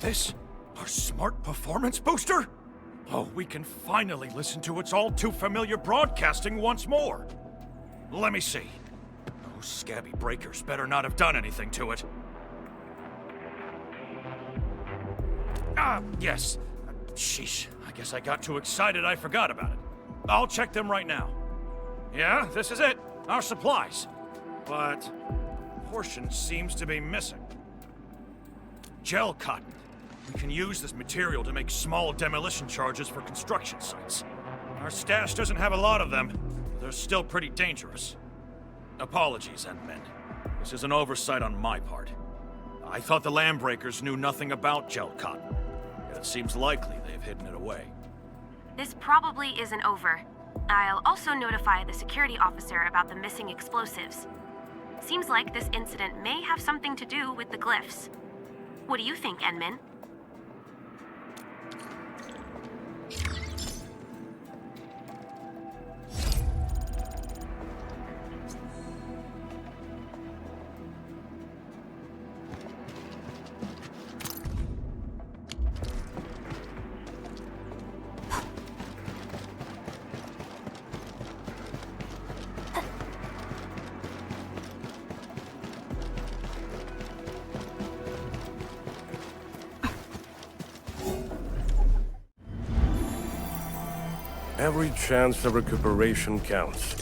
this? Our smart performance booster? Oh, we can finally listen to its all-too-familiar broadcasting once more. Let me see. Those scabby breakers better not have done anything to it. Ah, yes. Sheesh, I guess I got too excited I forgot about it. I'll check them right now. Yeah, this is it. Our supplies. But a portion seems to be missing. Gel cotton. We can use this material to make small demolition charges for construction sites. Our stash doesn't have a lot of them, but they're still pretty dangerous. Apologies, Endmen. This is an oversight on my part. I thought the Landbreakers knew nothing about gel cotton. Yet it seems likely they've hidden it away. This probably isn't over. I'll also notify the security officer about the missing explosives. Seems like this incident may have something to do with the glyphs. What do you think, Endman? Every chance of recuperation counts.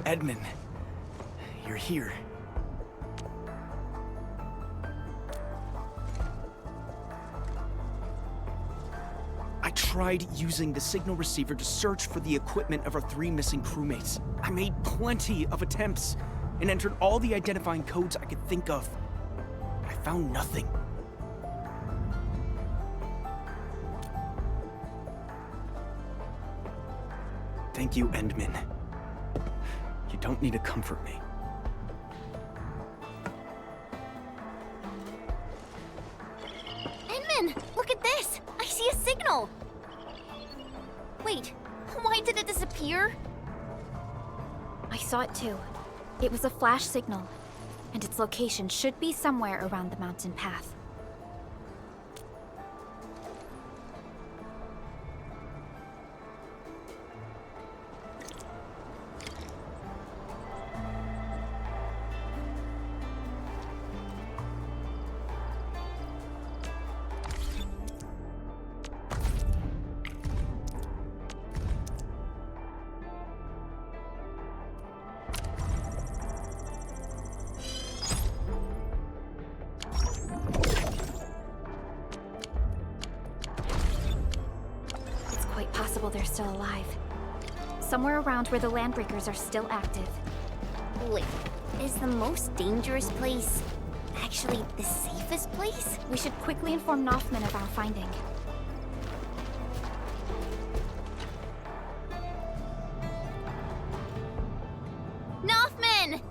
Edmund, you're here. I tried using the signal receiver to search for the equipment of our 3 missing crewmates. I made plenty of attempts and entered all the identifying codes I could think of. I found nothing. Thank you, Endman. You don't need to comfort me. Endman, look at this! I see a signal! Wait, why did it disappear? I saw it too. It was a flash signal, and its location should be somewhere around the mountain path. They're still alive. Somewhere around where the Landbreakers are still active. Wait, is the most dangerous place actually the safest place? We should quickly inform Nothman of our finding. Nothman!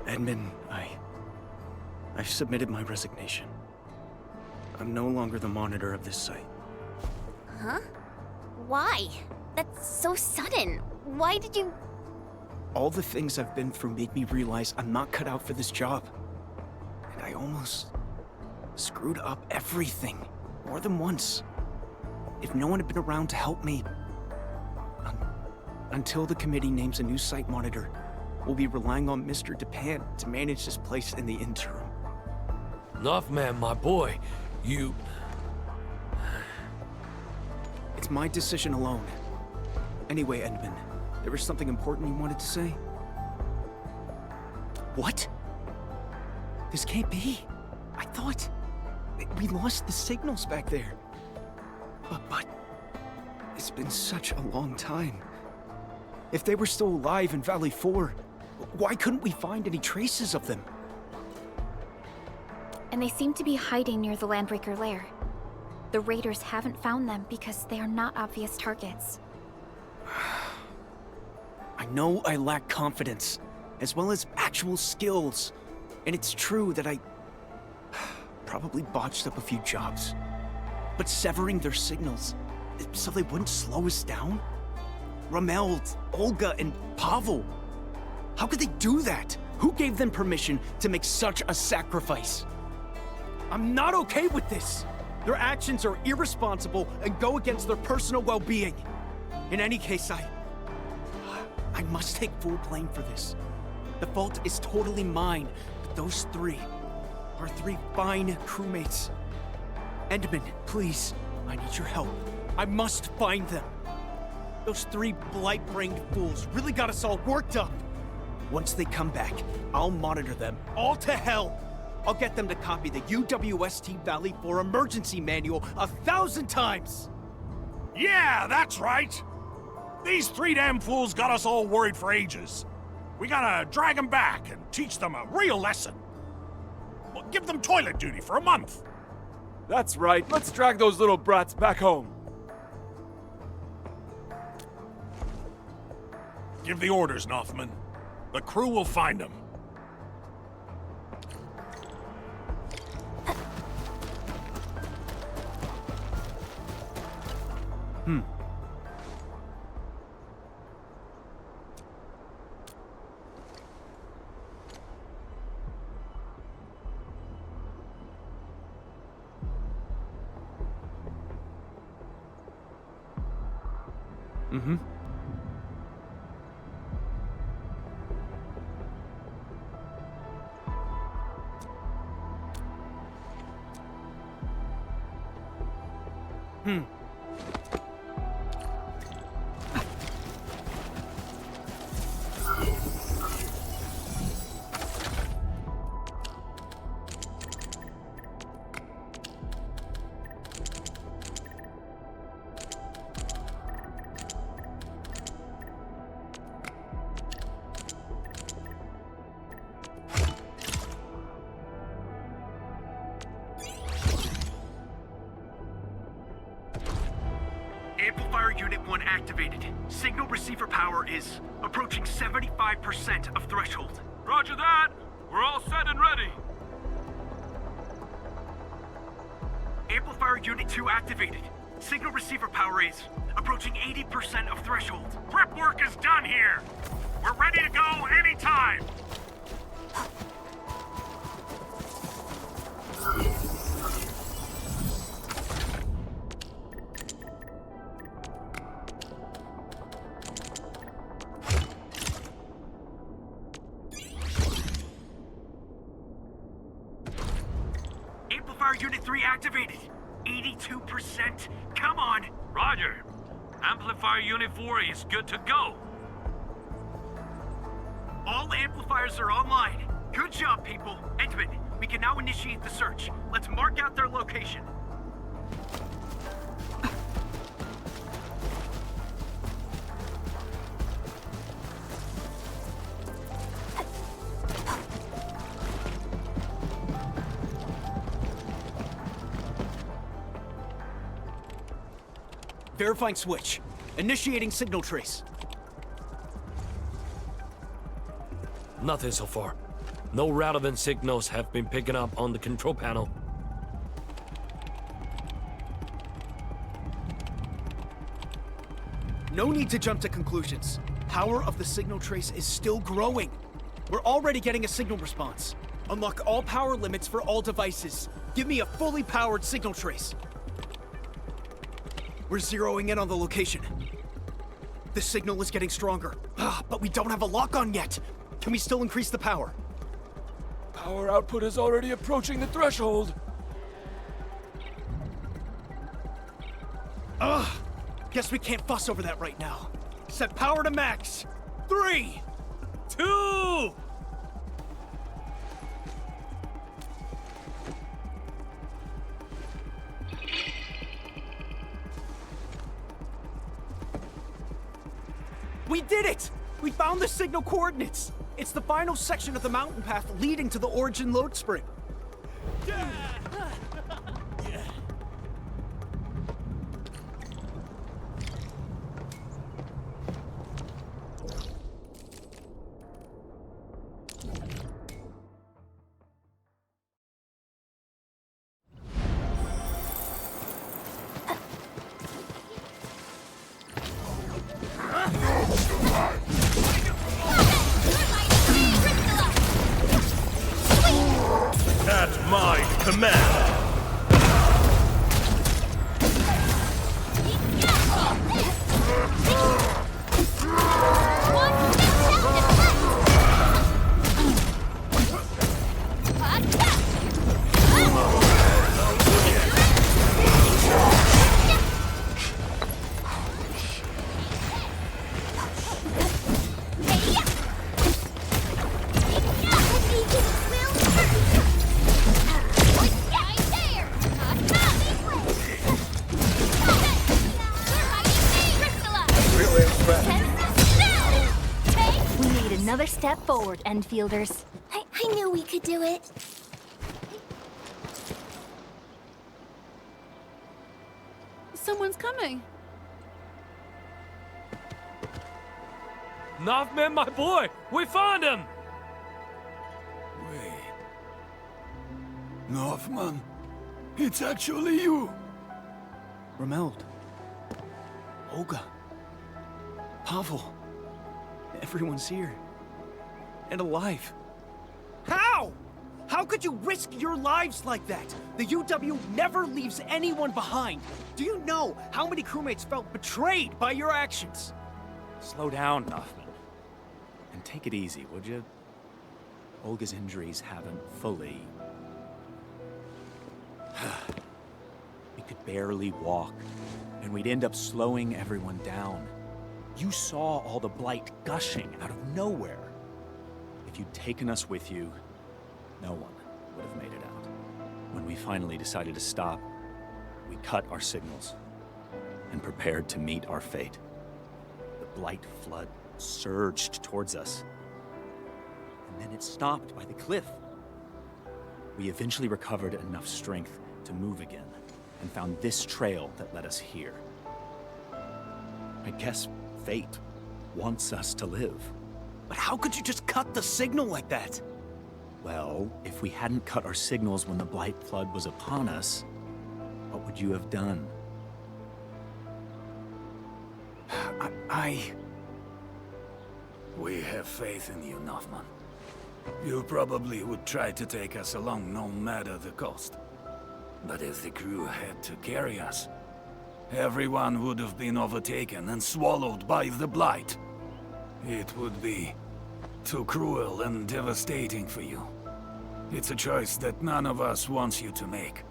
Edmund, I've submitted my resignation. I'm no longer the monitor of this site. Huh? Why? That's so sudden. Why did you... All the things I've been through made me realize I'm not cut out for this job. And I almost screwed up everything, more than once. If no one had been around to help me... until the committee names a new site monitor, we'll be relying on Mr. Dupin to manage this place in the interim. Nothman, my boy. You... It's my decision alone. Anyway, Edmund, there was something important you wanted to say? What? This can't be. I thought... we lost the signals back there. But... it's been such a long time. If they were still alive in Valley 4, why couldn't we find any traces of them? And they seem to be hiding near the Landbreaker lair. The raiders haven't found them because they are not obvious targets. I know I lack confidence, as well as actual skills. And it's true that I probably botched up a few jobs. But severing their signals, so they wouldn't slow us down? Ramel, Olga, and Pavel. How could they do that? Who gave them permission to make such a sacrifice? I'm not okay with this. Their actions are irresponsible and go against their personal well-being. In any case, I must take full blame for this. The fault is totally mine, but those three are three fine crewmates. Endman, please, I need your help. I must find them. Those three blight-brained fools really got us all worked up. Once they come back, I'll monitor them all to hell. I'll get them to copy the UWST Valley 4 emergency manual 1,000 times. Yeah, that's right. These three damn fools got us all worried for ages. We gotta drag them back and teach them a real lesson. Well, give them toilet duty for a month. That's right. Let's drag those little brats back home. Give the orders, Nothman. The crew will find them. Amplifier Unit 1 activated. Signal receiver power is approaching 75% of threshold. Roger that! We're all set and ready! Amplifier Unit 2 activated. Signal receiver power is approaching 80% of threshold. Prep work is done here. We're ready to go anytime. Amplifier Unit 3 activated. 82%. Come on. Roger. Amplifier Unit 4 is good to go. All amplifiers are online. Good job, people. Endman, we can now initiate the search. Let's mark out their location. Verifying switch. Initiating signal trace. Nothing so far. No relevant signals have been picking up on the control panel. No need to jump to conclusions. Power of the signal trace is still growing. We're already getting a signal response. Unlock all power limits for all devices. Give me a fully powered signal trace. We're zeroing in on the location. The signal is getting stronger. But we don't have a lock-on yet. Can we still increase the power? Power output is already approaching the threshold. Guess we can't fuss over that right now. Set power to max. 3, 2... We did it! We found the signal coordinates! It's the final section of the mountain path leading to the origin load spring. Another step forward, Endfielders. I knew we could do it. Someone's coming. Northman, my boy! We found him! Wait. Northman, it's actually you. Remeld. Olga. Pavel. Everyone's here. And alive. How? How could you risk your lives like that? The UW never leaves anyone behind. Do you know how many crewmates felt betrayed by your actions? Slow down, Northman. And take it easy, would you? Olga's injuries haven't fully... We could barely walk, and we'd end up slowing everyone down. You saw all the blight gushing out of nowhere. If you'd taken us with you, no one would have made it out. When we finally decided to stop, we cut our signals and prepared to meet our fate. The blight flood surged towards us, and then it stopped by the cliff. We eventually recovered enough strength to move again, and found this trail that led us here. I guess fate wants us to live. But how could you just cut the signal like that? Well, if we hadn't cut our signals when the blight flood was upon us, what would you have done? We have faith in you, Northman. You probably would try to take us along no matter the cost. But if the crew had to carry us, everyone would have been overtaken and swallowed by the blight. It would be too cruel and devastating for you. It's a choice that none of us wants you to make.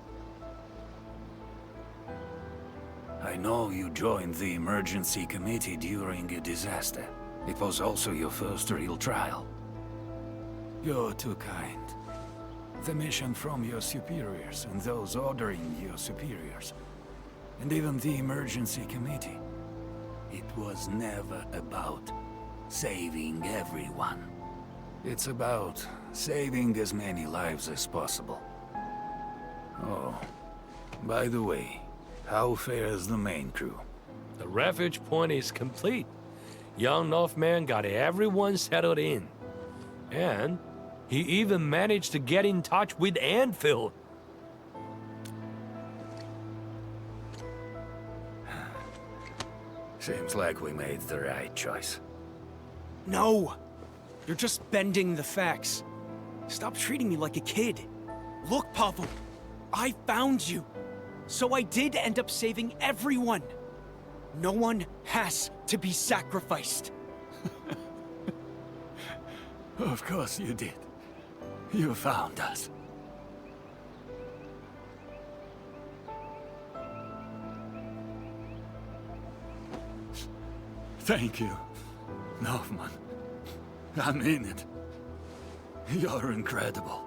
I know you joined the emergency committee during a disaster. It was also your first real trial. You're too kind. The mission from your superiors and those ordering your superiors, and even the emergency committee, it was never about saving everyone. It's about saving as many lives as possible. Oh, by the way, how fares the main crew? The refuge point is complete. Young Northman got everyone settled in. And he even managed to get in touch with Endfield. Seems like we made the right choice. No! You're just bending the facts. Stop treating me like a kid. Look, Pavel, I found you. So I did end up saving everyone. No one has to be sacrificed. Of course you did. You found us. Thank you, Northman. I mean it. You're incredible.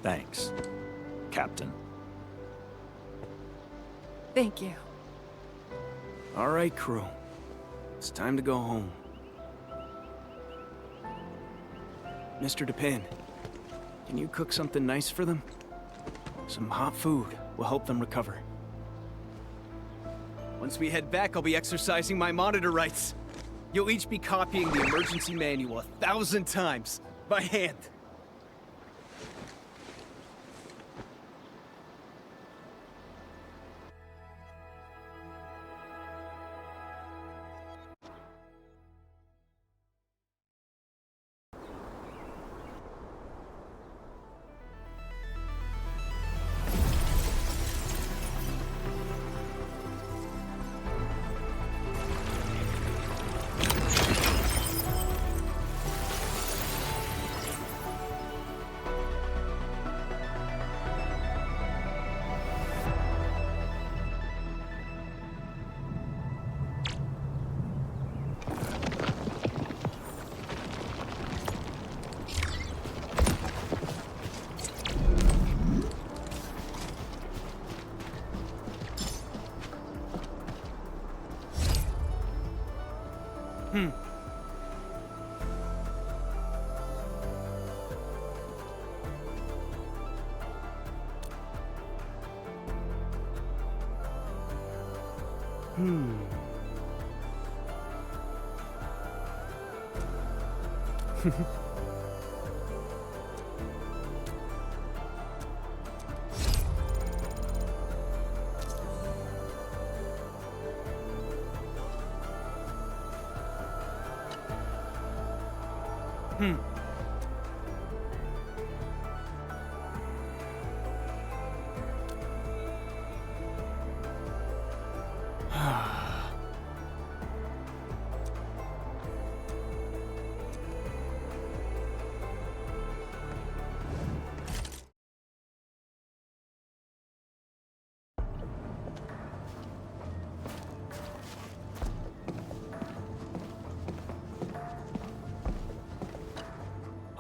Thanks, Captain. Thank you. All right, crew. It's time to go home. Mr. Dupin, can you cook something nice for them? Some hot food will help them recover. Once we head back, I'll be exercising my monitor rights. You'll each be copying the emergency manual 1,000 times, by hand.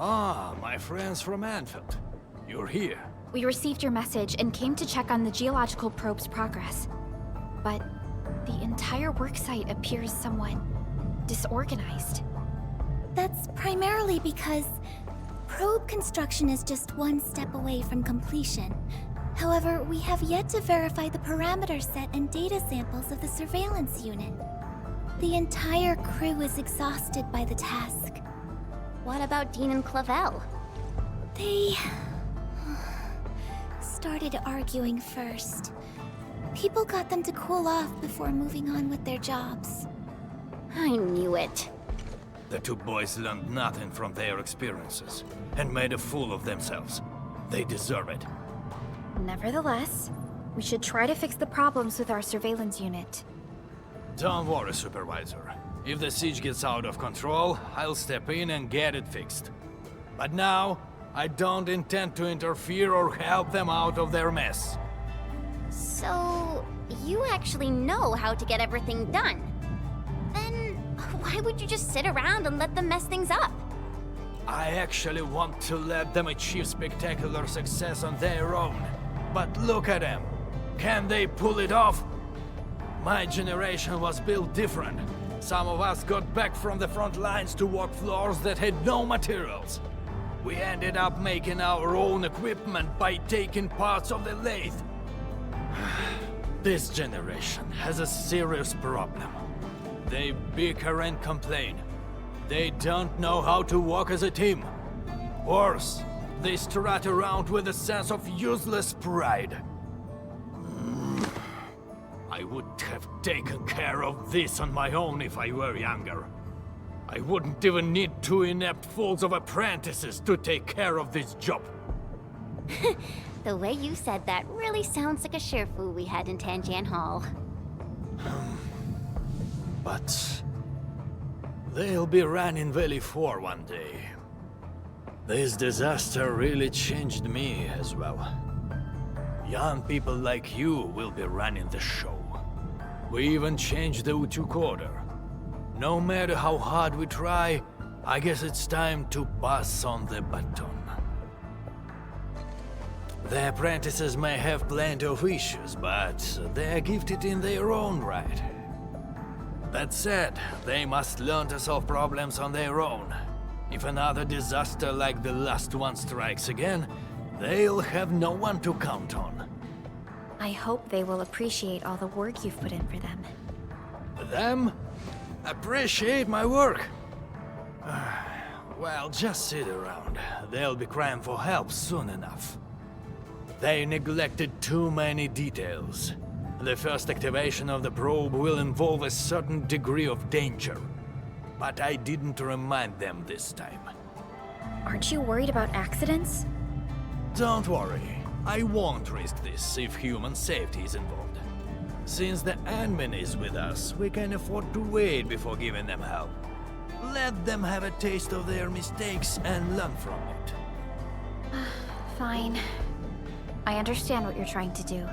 Ah, my friends from Endfield. You're here. We received your message and came to check on the geological probe's progress. But the entire worksite appears somewhat disorganized. That's primarily because probe construction is just one step away from completion. However, we have yet to verify the parameter set and data samples of the surveillance unit. The entire crew is exhausted by the task. What about Dean and Clavel? They started arguing first. People got them to cool off before moving on with their jobs. I knew it. The two boys learned nothing from their experiences and made a fool of themselves. They deserve it. Nevertheless, we should try to fix the problems with our surveillance unit. Don't worry, Supervisor. If the siege gets out of control, I'll step in and get it fixed. But now, I don't intend to interfere or help them out of their mess. So, you actually know how to get everything done. Then, why would you just sit around and let them mess things up? I actually want to let them achieve spectacular success on their own. But look at them. Can they pull it off? My generation was built different. Some of us got back from the front lines to walk floors that had no materials. We ended up making our own equipment by taking parts of the lathe. This generation has a serious problem. They bicker and complain. They don't know how to work as a team. Worse, they strut around with a sense of useless pride. I would have taken care of this on my own if I were younger. I wouldn't even need two inept fools of apprentices to take care of this job. The way you said that really sounds like a Sherfu we had in Tanjan Hall. But they'll be running Valley 4 one day. This disaster really changed me as well. Young people like you will be running the show. We even changed the Utuk order. No matter how hard we try, I guess it's time to pass on the baton. The apprentices may have plenty of issues, but they're gifted in their own right. That said, they must learn to solve problems on their own. If another disaster like the last one strikes again, they'll have no one to count on. I hope they will appreciate all the work you've put in for them. Them? Appreciate my work? Well, just sit around. They'll be crying for help soon enough. They neglected too many details. The first activation of the probe will involve a certain degree of danger. But I didn't remind them this time. Aren't you worried about accidents? Don't worry. I won't risk this if human safety is involved. Since the admin is with us, we can afford to wait before giving them help. Let them have a taste of their mistakes and learn from it. Fine. I understand what you're trying to do.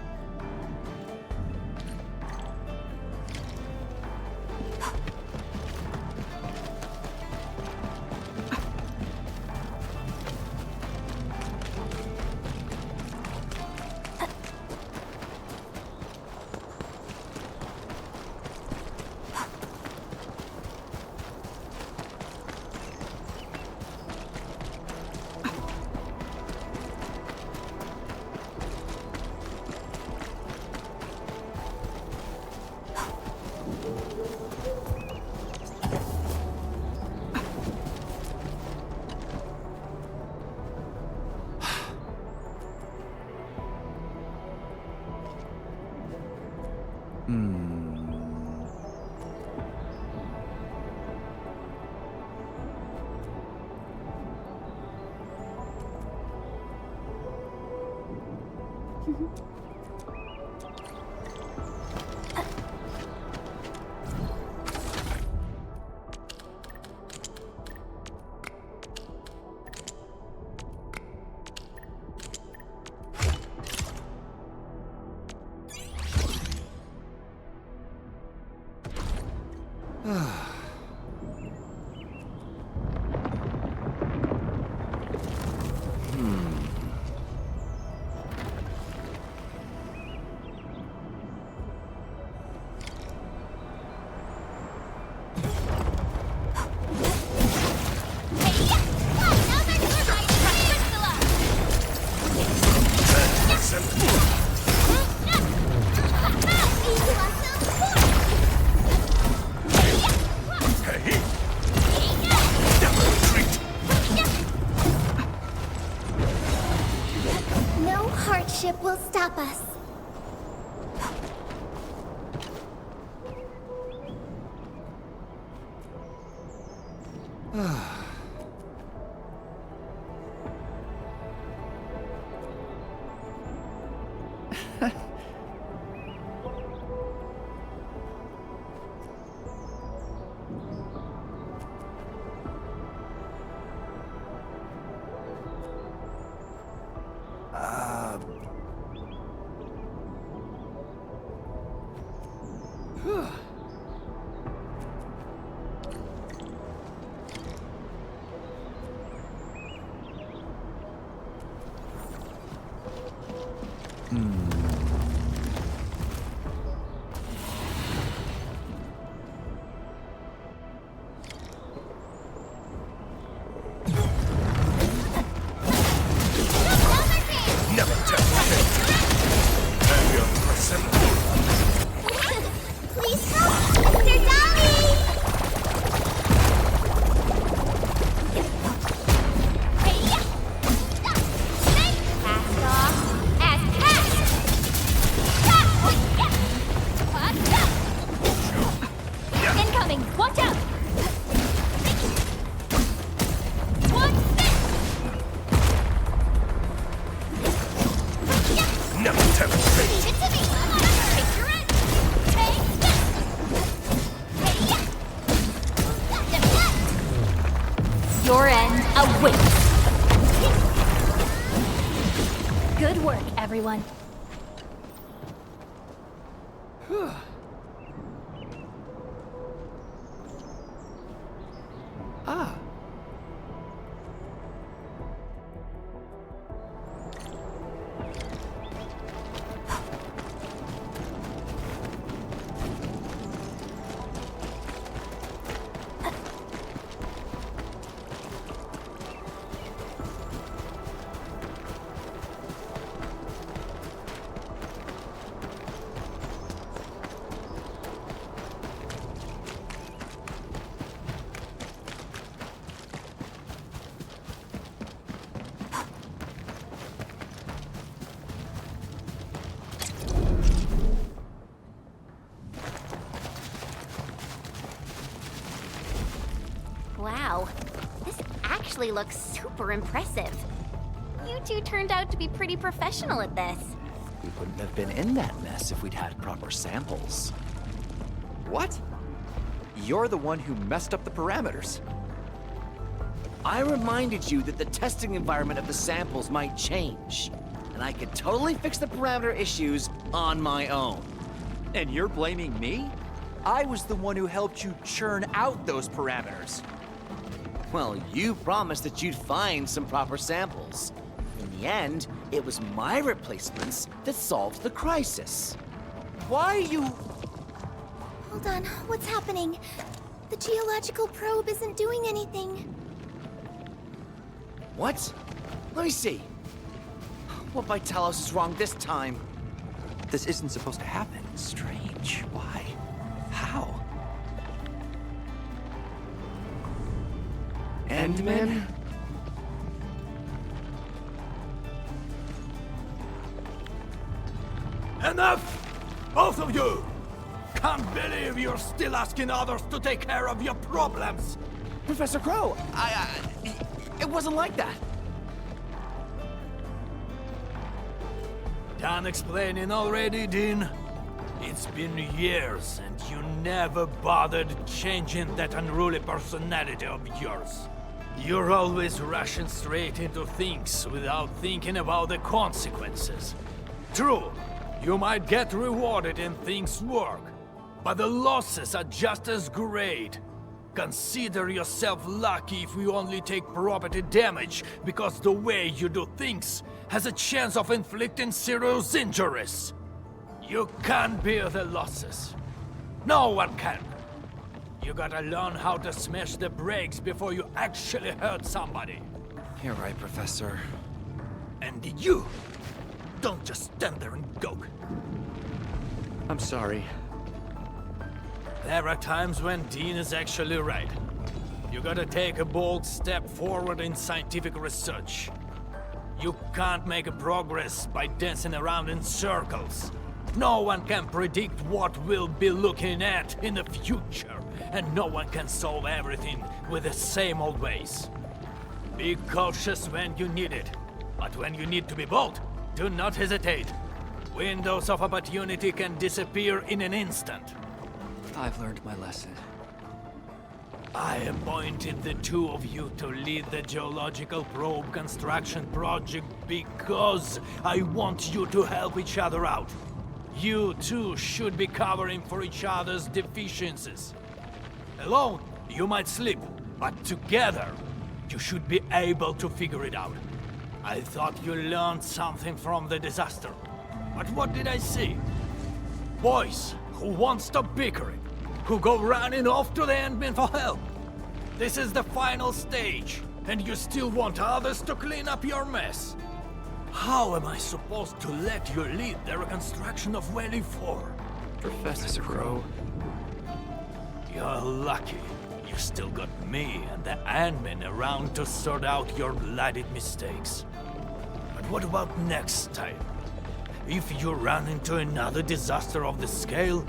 No hardship will stop us. Please help, Mr. Dolly! Cast off as cast! Incoming! Watch out! One Leave it to me! Take your end! Take this! Your end awaits! Good work, everyone. Wow, this actually looks super impressive. You two turned out to be pretty professional at this. We wouldn't have been in that mess if we'd had proper samples. What? You're the one who messed up the parameters. I reminded you that the testing environment of the samples might change, and I could totally fix the parameter issues on my own. And you're blaming me? I was the one who helped you churn out those parameters. Well, you promised that you'd find some proper samples. In the end, it was my replacements that solved the crisis. Why are you... Hold on, what's happening? The geological probe isn't doing anything. What? Let me see. What by Talos is wrong this time? This isn't supposed to happen. Strange. Why? How? Endman? Enough! Both of you! Can't believe you're still asking others to take care of your problems! Professor Crow, it wasn't like that. Done explaining already, Dean? It's been years and you never bothered changing that unruly personality of yours. You're always rushing straight into things without thinking about the consequences. True, you might get rewarded and things work, but the losses are just as great. Consider yourself lucky if you only take property damage, because the way you do things has a chance of inflicting serious injuries. You can't bear the losses. No one can. You gotta learn how to smash the brakes before you actually hurt somebody. You're right, Professor. And you, don't just stand there and gawk. I'm sorry. There are times when Dean is actually right. You gotta take a bold step forward in scientific research. You can't make a progress by dancing around in circles. No one can predict what we'll be looking at in the future, and no one can solve everything with the same old ways. Be cautious when you need it, but when you need to be bold, do not hesitate. Windows of opportunity can disappear in an instant. I've learned my lesson. I appointed the two of you to lead the geological probe construction project because I want you to help each other out. You two should be covering for each other's deficiencies. Alone, you might slip, but together, you should be able to figure it out. I thought you learned something from the disaster. But what did I see? Boys who won't stop bickering, who go running off to the Endman for help. This is the final stage, and you still want others to clean up your mess. How am I supposed to let you lead the reconstruction of Valley 4? Professor Crow. You're lucky. You still got me and the Endmen around to sort out your bloody mistakes. But what about next time? If you run into another disaster of the scale,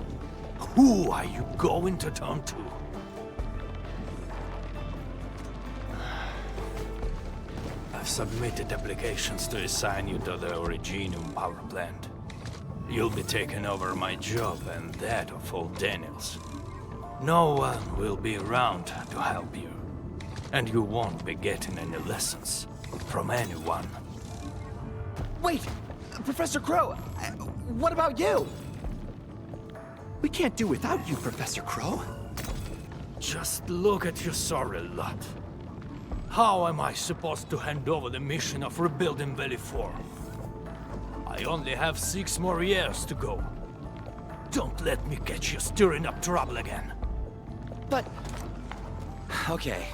who are you going to turn to? I've submitted applications to assign you to the Originum power plant. You'll be taking over my job and that of old Daniels. No one will be around to help you. And you won't be getting any lessons from anyone. Wait! Professor Crow! What about you? We can't do without you, Professor Crow. Just look at your sorry lot. How am I supposed to hand over the mission of rebuilding Valley 4? I only have 6 more years to go. Don't let me catch you stirring up trouble again. But... okay.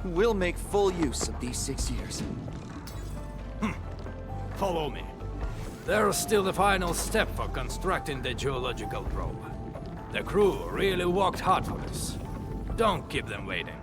We'll make full use of these 6 years. Follow me. There's still the final step for constructing the geological probe. The crew really worked hard for this. Don't keep them waiting.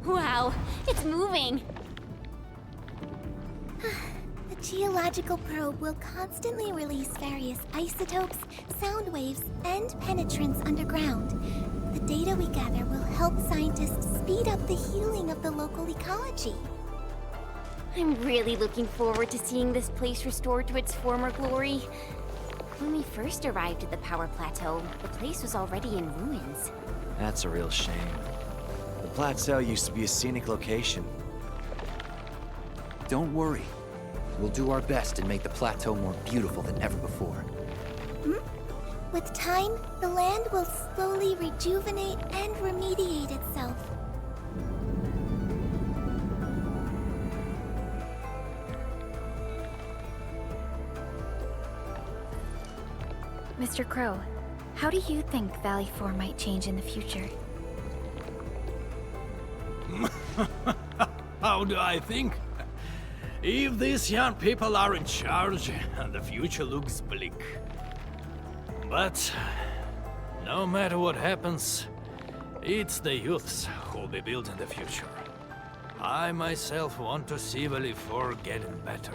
Wow, it's moving! The geological probe will constantly release various isotopes, sound waves, and penetrants underground. The data we gather will help scientists speed up the healing of the local ecology. I'm really looking forward to seeing this place restored to its former glory. When we first arrived at the power plateau, the place was already in ruins. That's a real shame. The plateau used to be a scenic location. Don't worry. We'll do our best and make the plateau more beautiful than ever before. With time, the land will slowly rejuvenate and remediate itself. Mr. Crow, how do you think Valley 4 might change in the future? How do I think? If these young people are in charge, the future looks bleak. But no matter what happens, it's the youths who'll be building the future. I myself want to see Valley 4 getting better.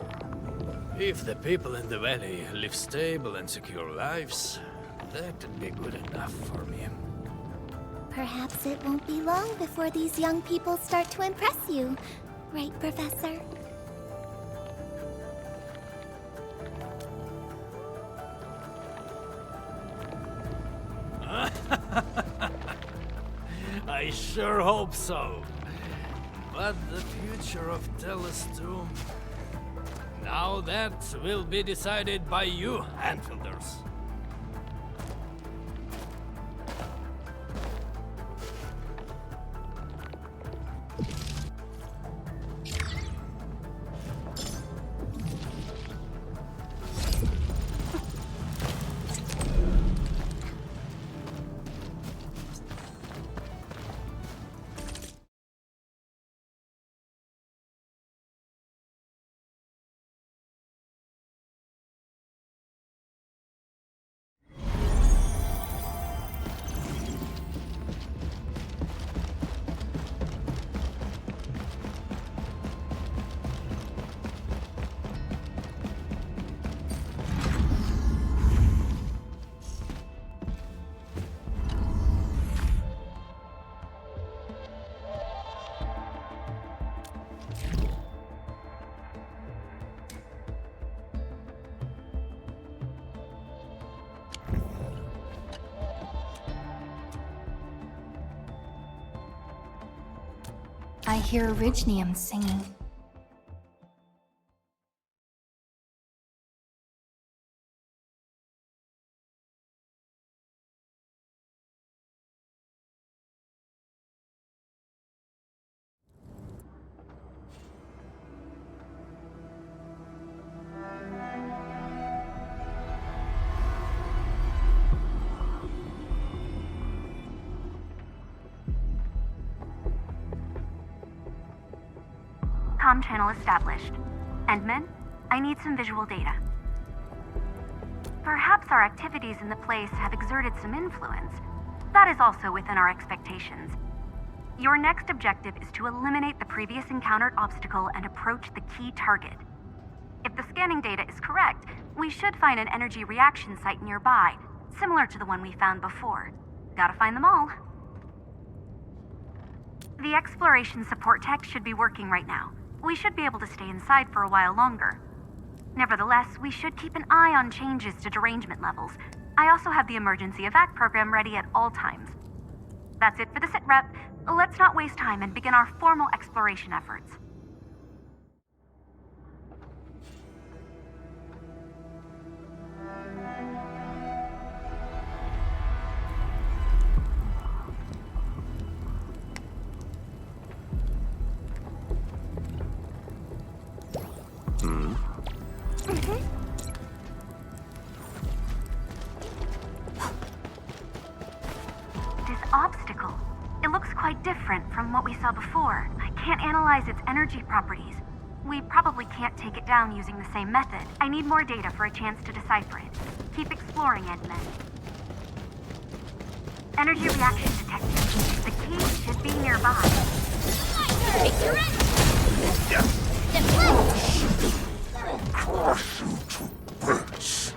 If the people in the valley live stable and secure lives, that'd be good enough for me. Perhaps it won't be long before these young people start to impress you. Right, Professor? I sure hope so. But the future of Talos-II... Now that will be decided by you, Enfielders. I hear Orignium singing. Comm channel established. Endman, I need some visual data. Perhaps our activities in the place have exerted some influence. That is also within our expectations. Your next objective is to eliminate the previous encountered obstacle and approach the key target. If the scanning data is correct, we should find an energy reaction site nearby, similar to the one we found before. Gotta find them all. The exploration support tech should be working right now. We should be able to stay inside for a while longer. Nevertheless, we should keep an eye on changes to derangement levels. I also have the emergency evac program ready at all times. That's it for the sit rep. Let's not waste time and begin our formal exploration efforts. Obstacle. It looks quite different from what we saw before. I can't analyze its energy properties. We probably can't take it down using the same method. I need more data for a chance to decipher it. Keep exploring, Endman. Energy reaction detected. The key should be nearby. Crush you to bits.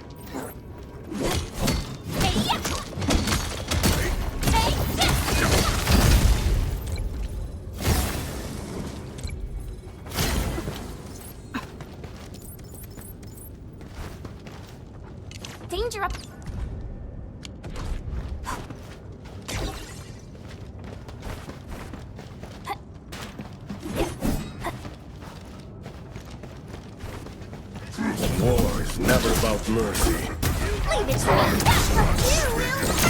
Danger up! War is never about mercy. Leave it to me! You will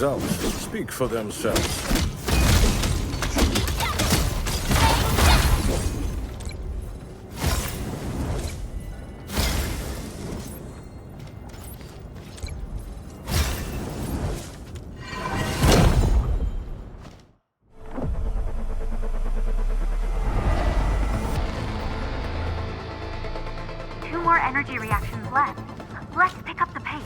results speak for themselves. Two more energy reactions left. Let's pick up the pace.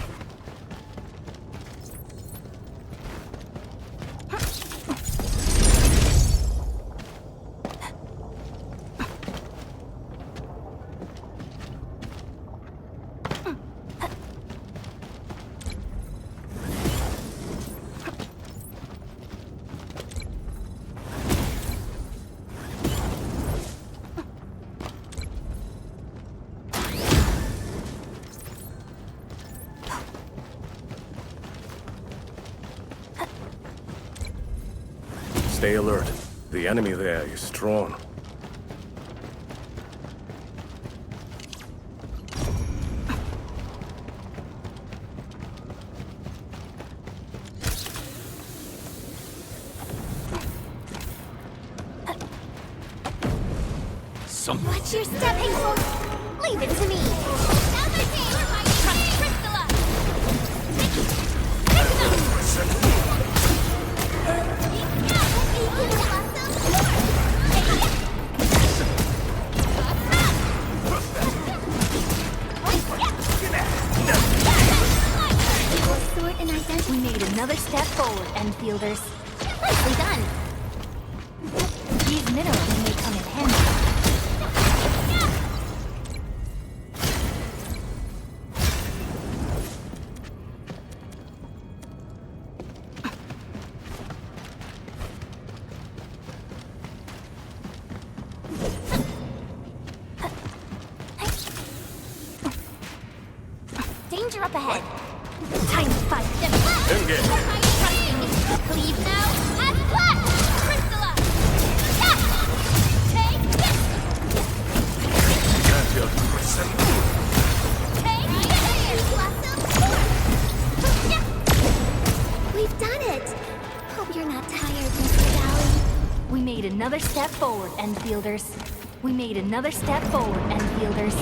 Stay alert. The enemy there is strong. Watch your step, April! Leave it to me! We made another step forward, Endfielders. Nicely done! These minerals may come in handy. Danger up ahead! Time to fight! Engage! Leave now and flash! Crystalla! Take this! We've done it! Hope you're not tired, Mr. Dally. We made another step forward, Endfielders. We made another step forward, Endfielders.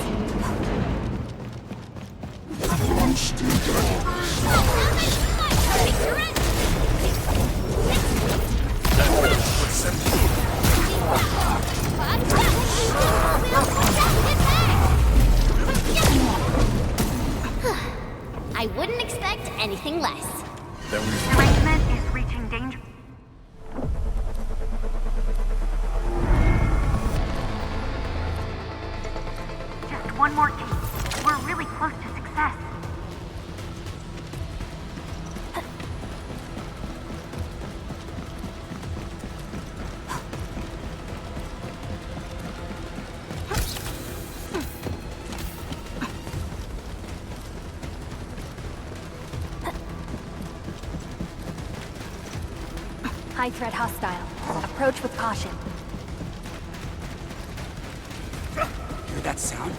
I wouldn't expect anything less. The regiment is reaching danger. Just one more case. We're really close to success. High threat hostile. Approach with caution. Hear that sound?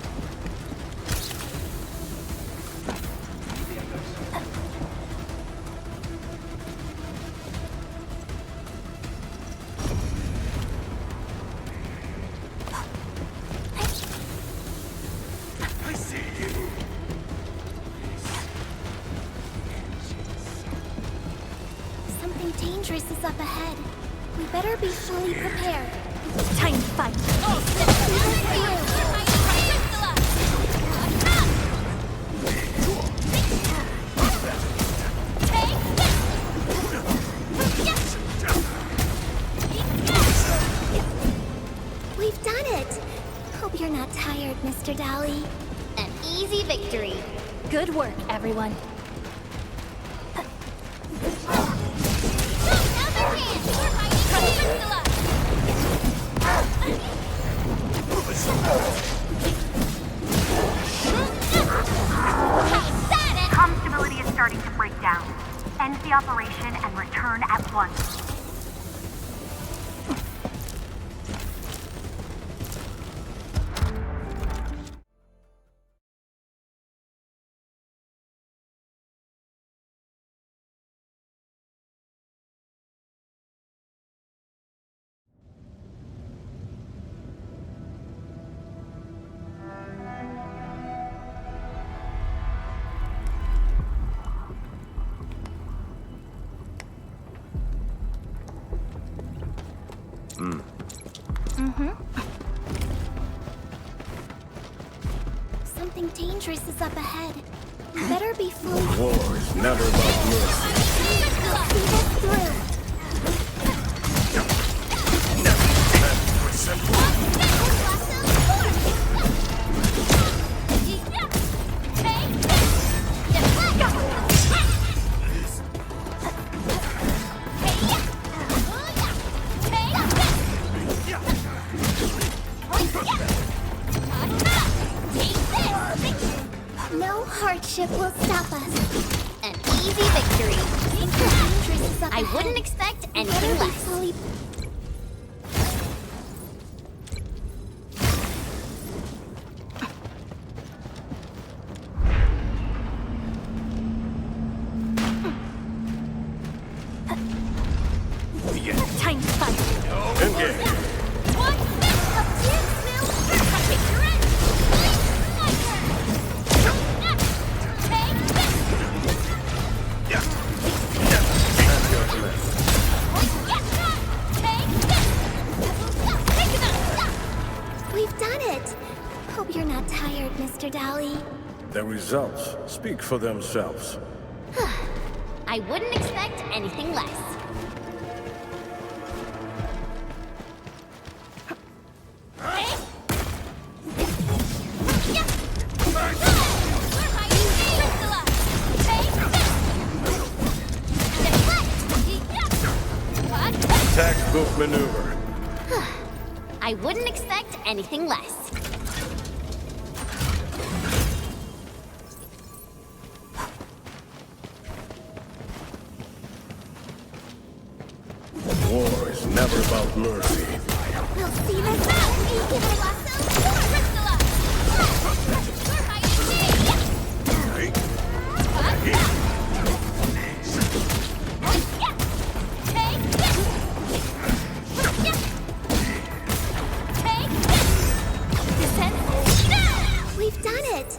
I see you. Something dangerous is up ahead. We better be fully prepared. Time to fight! We've done it! Hope you're not tired, Mr. Dally. An easy victory. Good work, everyone. Comm stability is starting to break down. End the operation and return at once. something dangerous is up ahead. Better be fully... War is never about mercy. We'll see this through. No hardship will stop us. An easy victory. I wouldn't expect anything less. Time to fight. Engage. We've done it. Hope you're not tired, Mr. Dali. The results speak for themselves. I wouldn't expect anything less. Textbook maneuver. I wouldn't expect anything less. War is never about mercy. We'll see this out. We've done it.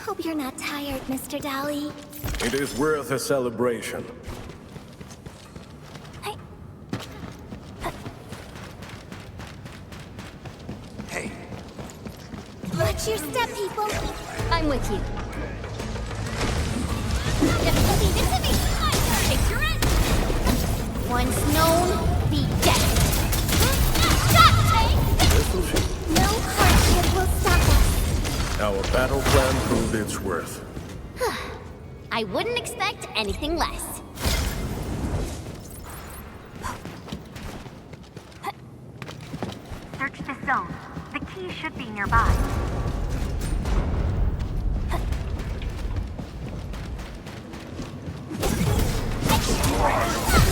Hope you're not tired, Mr. Dali. It is worth a celebration. Watch your step, people. I'm with you. Once known, be dead. No hardship will stop us. Our battle plan proved its worth. I wouldn't expect anything less. Search this zone. The key should be nearby.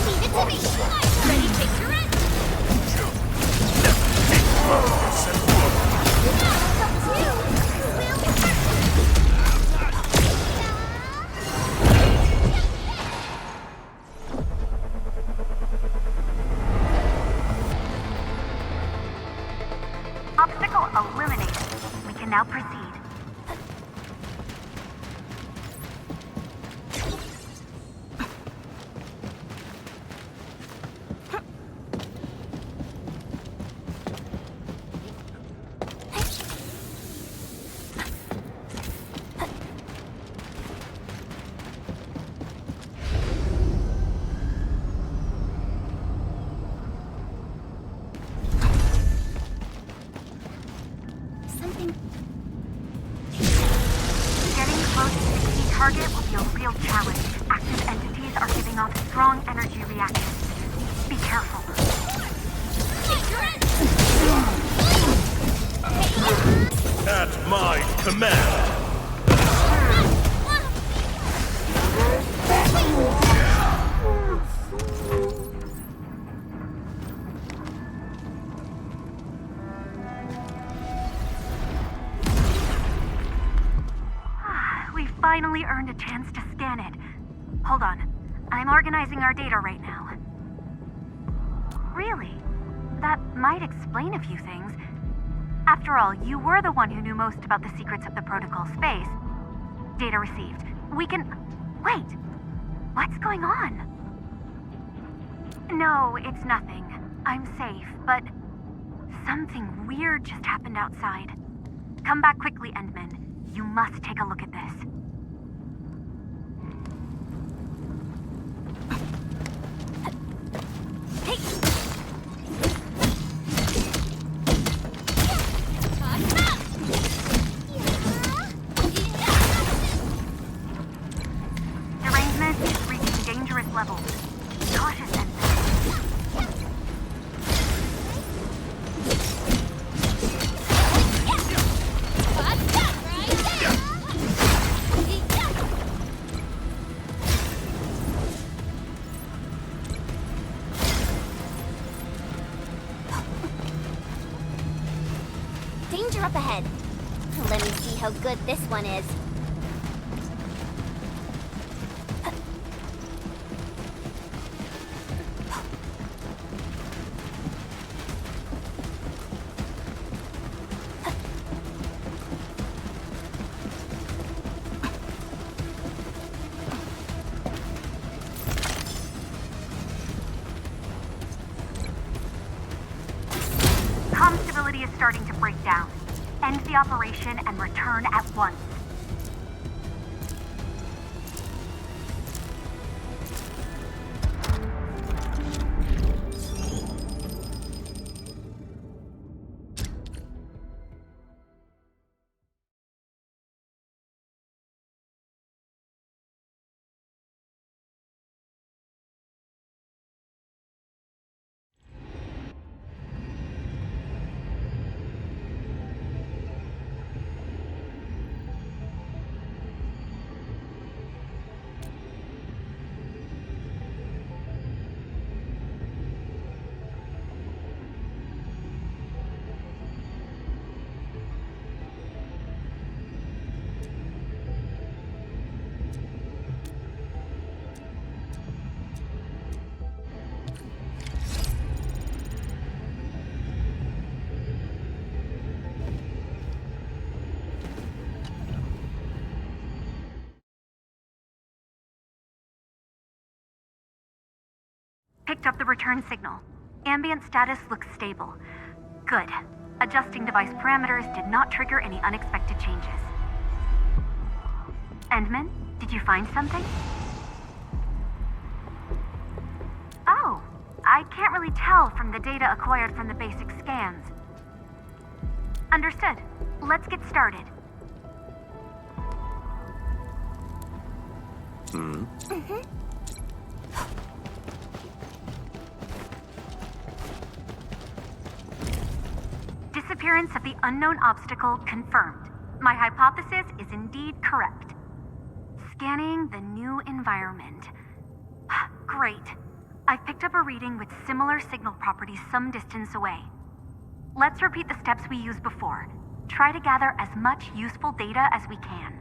Leave it to me. Ready, take your end. Obstacle eliminated. We can now proceed. Getting close to the key target will be a real challenge. Active entities are giving off strong energy reactions. Be careful. At my command. We've finally earned a chance to scan it. Hold on. I'm organizing our data right now. Really? That might explain a few things. After all, you were the one who knew most about the secrets of the protocol space. Data received. We can... Wait! What's going on? No, it's nothing. I'm safe, but... something weird just happened outside. Come back quickly, Endman. You must take a look at this. Derangement is reaching dangerous levels. Cautious, Ensign. Danger up ahead. Let me see how good this one is. Comm stability is starting to break down. End the operation and return at once. Picked up the return signal. Ambient status looks stable. Good. Adjusting device parameters did not trigger any unexpected changes. Endman, did you find something? Oh, I can't really tell from the data acquired from the basic scans. Understood. Let's get started. Disappearance of the unknown obstacle confirmed. My hypothesis is indeed correct. Scanning the new environment. Great. I've picked up a reading with similar signal properties some distance away. Let's repeat the steps we used before. Try to gather as much useful data as we can.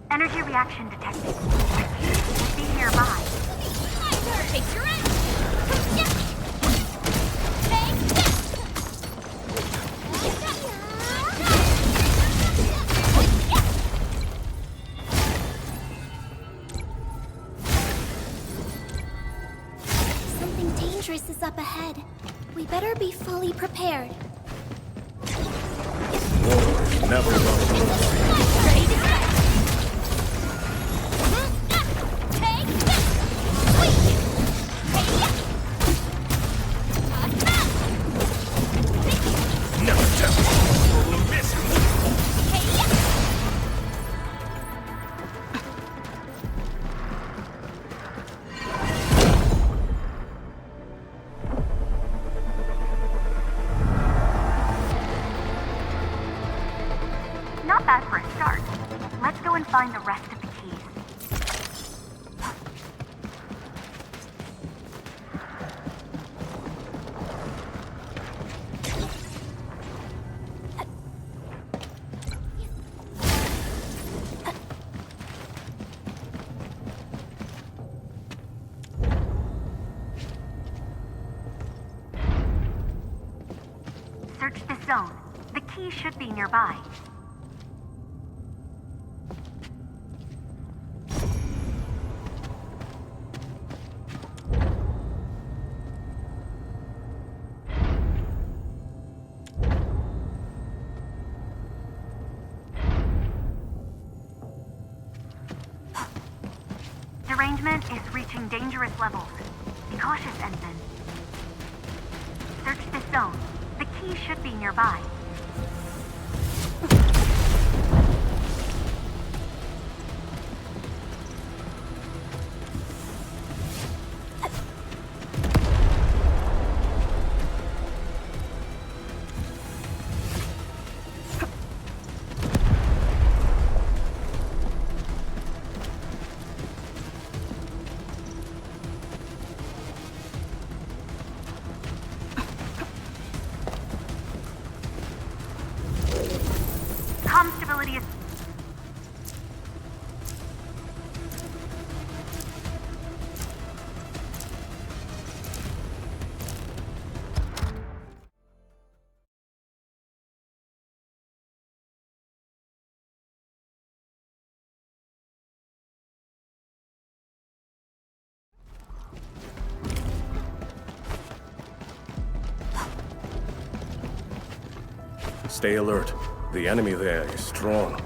Energy reaction detected. Should be nearby. Picture it! Something dangerous is up ahead. We better be fully prepared. War never lost. Ready to go! Not bad for a start. Let's go and find the rest of the keys. Search this zone. The key should be nearby. derangement is reaching dangerous levels. Be cautious, Ensign. Search this zone. The key should be nearby. Stay alert. The enemy there is strong.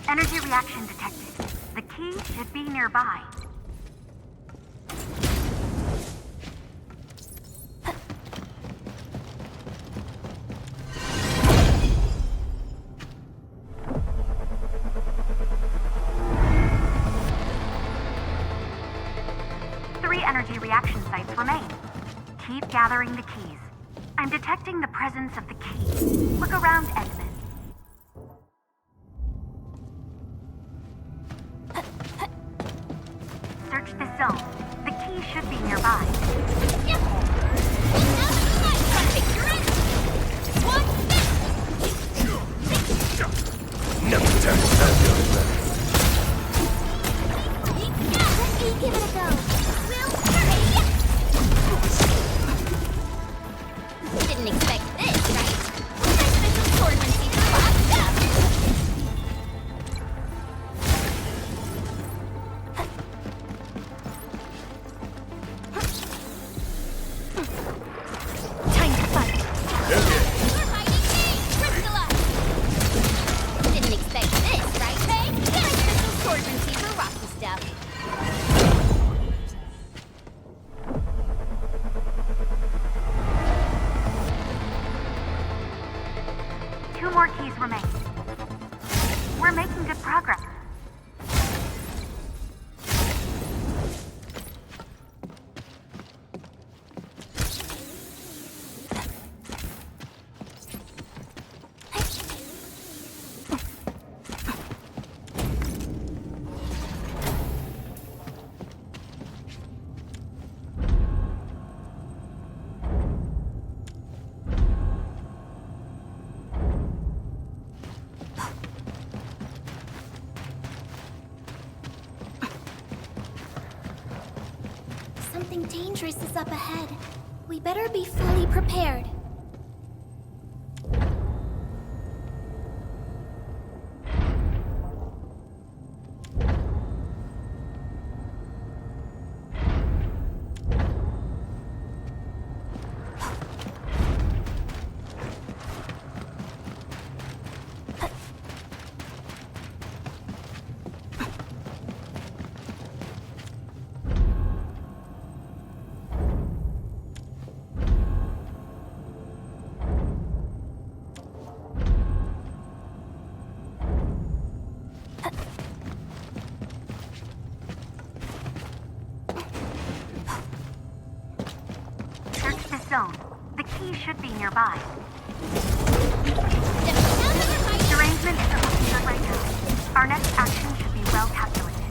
Energy reaction detected. The key should be nearby. Energy reaction sites remain. Keep gathering the keys. I'm detecting the presence of the key. Look around, Edmund. Search the zone. The key should be nearby. Never time to stand your ground. Let me give it a go. Didn't expect this, right? My special swordsman seems locked up. Time to fight. We're fighting me! Crystalline! Didn't expect this, right, Faye? My special swordsman seems for rocky stuff. Two more keys remain. We're making good progress. Something dangerous is up ahead. We better be fully prepared. Zone. The key should be nearby. Derangement is looking good right now. Our next action should be well calculated.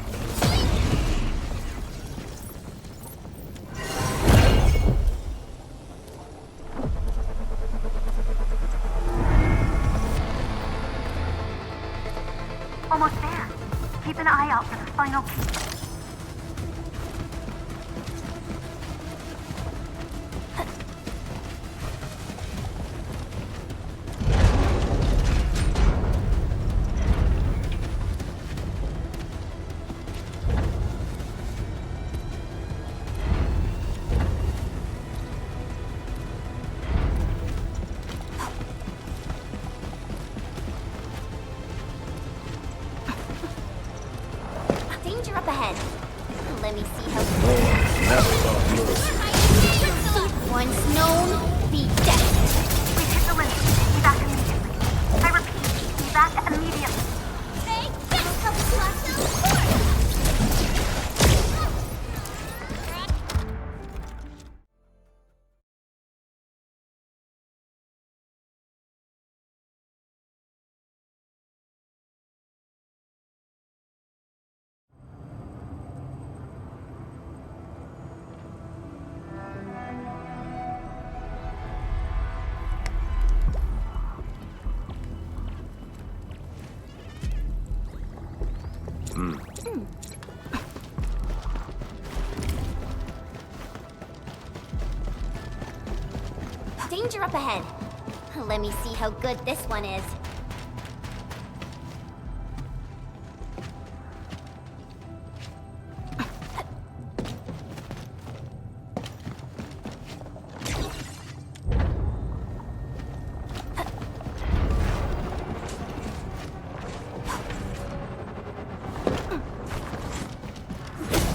Almost there. Keep an eye out for the final key. ahead. Let me see how... Never about mercy. Once known, be destined. We've hit the limit. Be back immediately. I repeat, be back immediately. Hey, yes! Help Danger up ahead. Let me see how good this one is.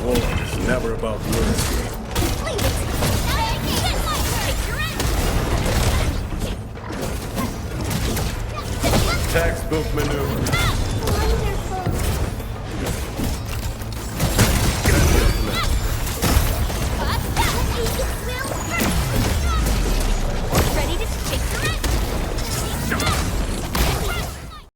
War is never about mercy. Textbook maneuver.